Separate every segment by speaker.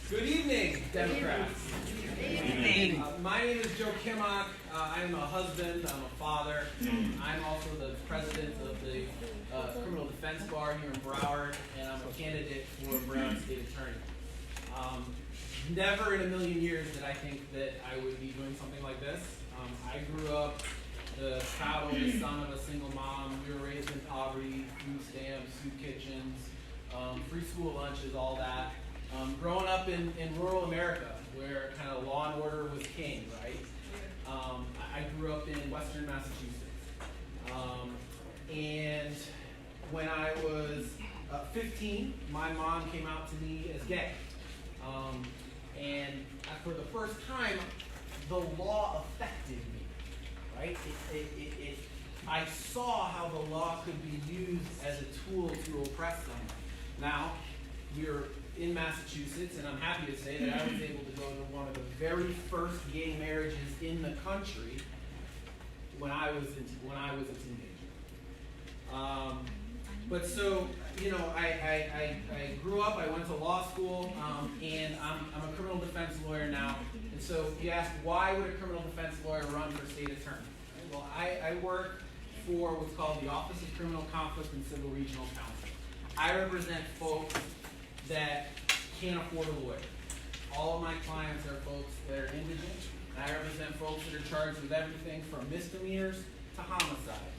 Speaker 1: Good evening, Democrats.
Speaker 2: Good evening.
Speaker 1: My name is Joe Kimok. I'm a husband, I'm a father. I'm also the president of the Criminal Defense Bar here in Broward, and I'm a candidate for Broward State Attorney. Never in a million years did I think that I would be doing something like this. I grew up the proud oldest son of a single mom. We were raised in poverty, food stamps, soup kitchens, free school lunches, all that. Growing up in rural America, where kind of law and order was king, right? I grew up in Western Massachusetts. And when I was 15, my mom came out to me as gay. And for the first time, the law affected me, right? I saw how the law could be used as a tool to oppress someone. Now, we're in Massachusetts, and I'm happy to say that I was able to go to one of the very first gay marriages in the country when I was a teenager. But so, you know, I grew up, I went to law school, and I'm a criminal defense lawyer now. And so you ask, why would a criminal defense lawyer run for state attorney? Well, I work for what's called the Office of Criminal Conflict and Civil Regional Counsel. I represent folks that can't afford a lawyer. All of my clients are folks that are indigent, and I represent folks that are charged with everything from misdemeanors to homicide.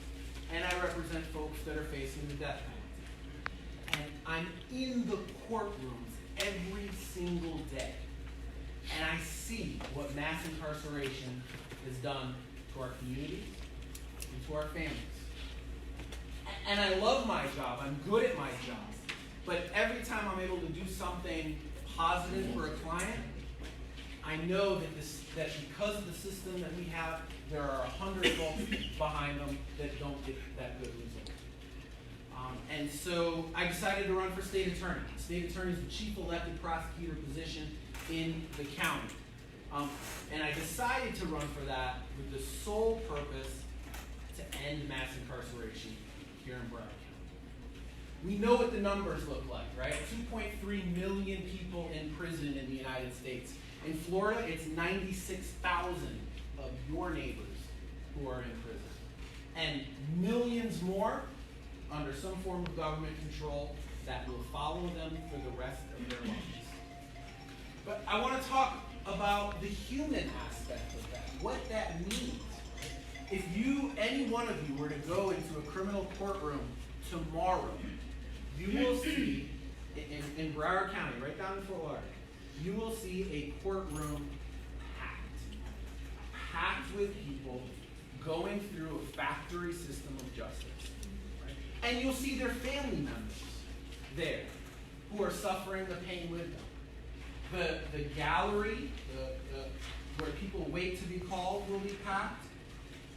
Speaker 1: And I represent folks that are facing the death penalty. And I'm in the courtrooms every single day, and I see what mass incarceration has done to our communities and to our families. And I love my job, I'm good at my job. But every time I'm able to do something positive for a client, I know that because of the system that we have, there are 100 folks behind them that don't get that good result. And so I decided to run for state attorney. State attorney is the chief elected prosecutor position in the county. And I decided to run for that with the sole purpose to end mass incarceration here in Broward County. We know what the numbers look like, right? 2.3 million people in prison in the United States. In Florida, it's 96,000 of your neighbors who are in prison. And millions more under some form of government control that will follow them for the rest of their lives. But I want to talk about the human aspect of that, what that means. If any one of you were to go into a criminal courtroom tomorrow, you will see, in Broward County, right down in Fort Lauderdale, you will see a courtroom packed with people going through a factory system of justice. Right? And you'll see their family members there who are suffering the pain with them. The gallery, where people wait to be called, will be packed,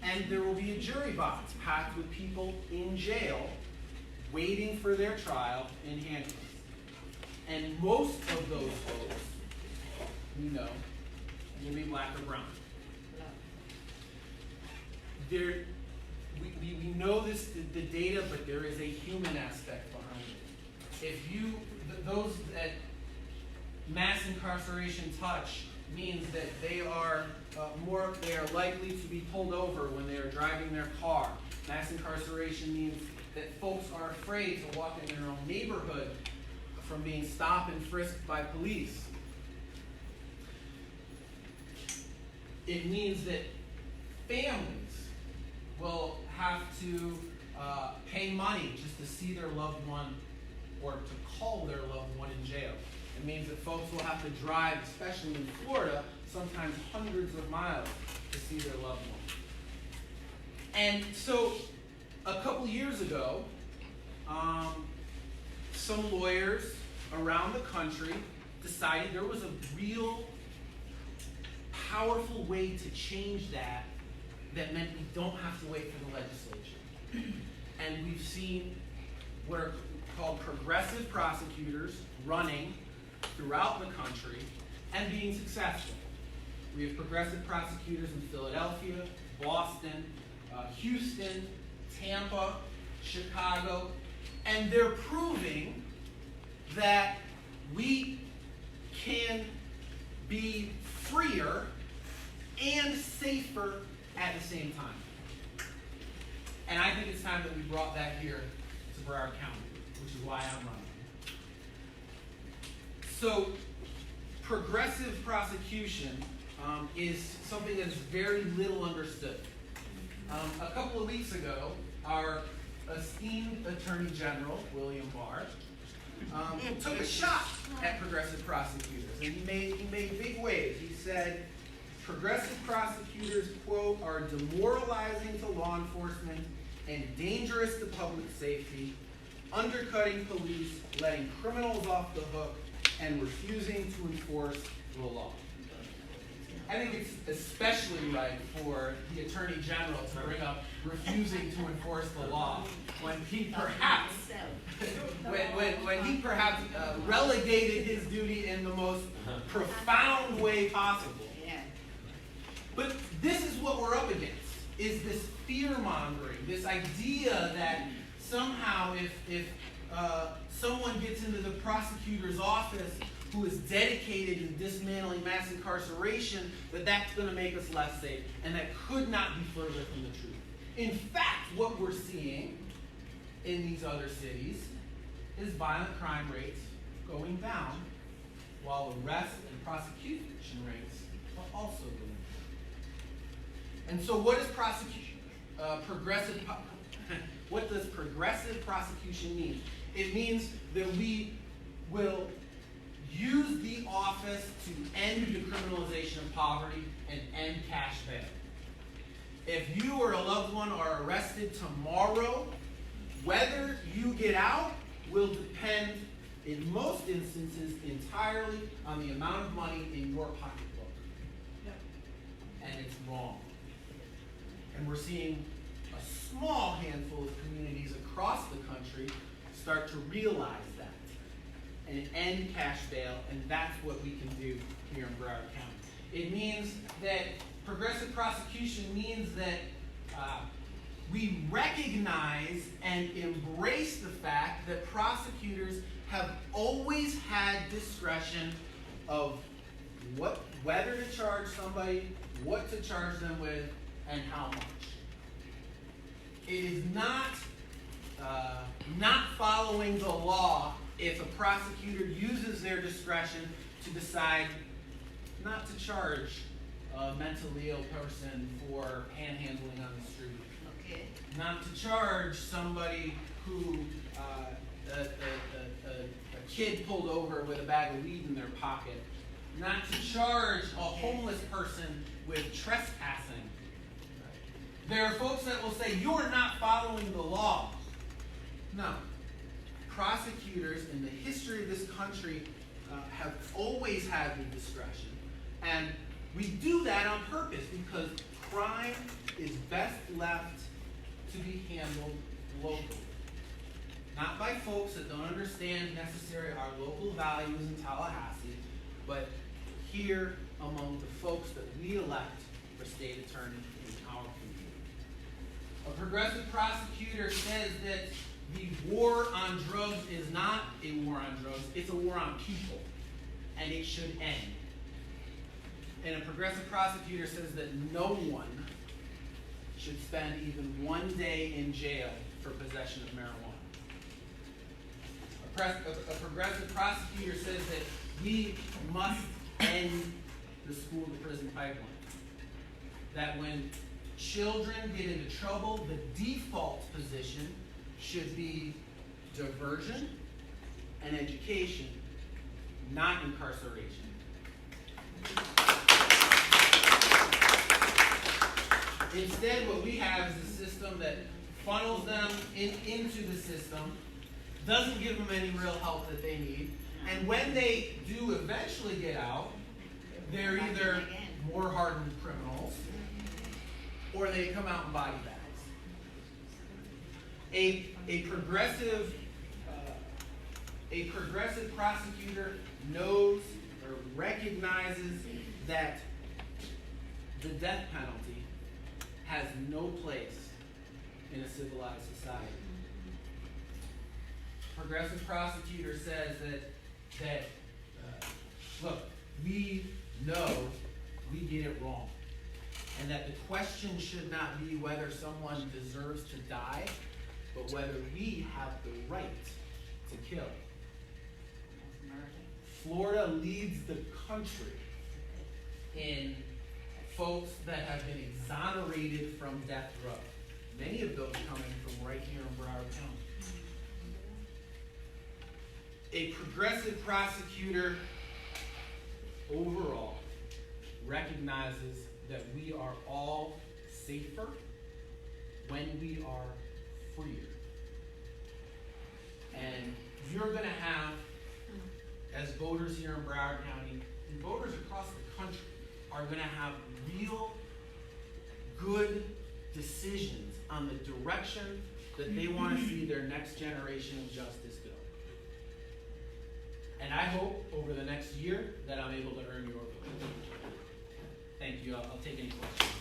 Speaker 1: and there will be a jury box packed with people in jail waiting for their trial in handcuffs. And most of those folks, we know, will be black or brown. We know this, the data, but there is a human aspect behind it. Those that mass incarceration touch means that they are likely to be pulled over when they are driving their car. Mass incarceration means that folks are afraid to walk in their own neighborhood from being stopped and frisked by police. It means that families will have to pay money just to see their loved one or to call their loved one in jail. It means that folks will have to drive, especially in Florida, sometimes hundreds of miles to see their loved one. And so a couple years ago, some lawyers around the country decided there was a real powerful way to change that meant we don't have to wait for the legislature. And we've seen what are called progressive prosecutors running throughout the country and being successful. We have progressive prosecutors in Philadelphia, Boston, Houston, Tampa, Chicago, and they're proving that we can be freer and safer at the same time. And I think it's time that we brought that here to Broward County, which is why I'm running. So, progressive prosecution is something that is very little understood. A couple of weeks ago, our esteemed Attorney General, William Barr, took a shot at progressive prosecutors, and he made big waves. He said, progressive prosecutors, quote, are demoralizing to law enforcement and dangerous to public safety, undercutting police, letting criminals off the hook, and refusing to enforce the law. I think it's especially right for the Attorney General to bring up refusing to enforce the law when he perhaps relegated his duty in the most profound way possible. But this is what we're up against, is this fear-mongering, this idea that somehow if someone gets into the prosecutor's office who is dedicated in dismantling mass incarceration, that's going to make us less safe. And that could not be further from the truth. In fact, what we're seeing in these other cities is violent crime rates going down, while arrest and prosecution rates are also going down. And so what is what does progressive prosecution mean? It means that we will use the office to end the criminalization of poverty and end cash bail. If you or a loved one are arrested tomorrow, whether you get out will depend, in most instances, entirely on the amount of money in your pocketbook. And it's wrong. And we're seeing a small handful of communities across the country start to realize that and end cash bail, and that's what we can do here in Broward County. It means that progressive prosecution means that we recognize and embrace the fact that prosecutors have always had discretion of whether to charge somebody, what to charge them with, and how much. It is not following the law if a prosecutor uses their discretion to decide not to charge a mentally ill person for panhandling on the street. Okay. Not to charge somebody who a kid pulled over with a bag of weed in their pocket. Not to charge a homeless person with trespassing. There are folks that will say, you're not following the law. No. Prosecutors in the history of this country have always had the discretion. And we do that on purpose because crime is best left to be handled locally. Not by folks that don't understand necessarily our local values in Tallahassee, but here among the folks that we elect for state attorney in our community. A progressive prosecutor says that the war on drugs is not a war on drugs, it's a war on people, and it should end. And a progressive prosecutor says that no one should spend even one day in jail for possession of marijuana. A progressive prosecutor says that we must end the school-to-prison pipeline. That when children get into trouble, the default position should be diversion and education, not incarceration. Instead, what we have is a system that funnels them into the system, doesn't give them any real help that they need, and when they do eventually get out, they're either more hardened criminals or they come out in body bags. A progressive prosecutor knows or recognizes that the death penalty has no place in a civilized society. Progressive prosecutor says that Look, we know we get it wrong. And that the question should not be whether someone deserves to die, but whether we have the right to kill. Florida leads the country in folks that have been exonerated from death row. Many of those coming from right here in Broward County. A progressive prosecutor overall recognizes that we are all safer when we are freer. And you're going to have, as voters here in Broward County, and voters across the country, are going to have real good decisions on the direction that they want to see their next generation of justice go. And I hope over the next year that I'm able to earn your vote. Thank you. I'll take any questions.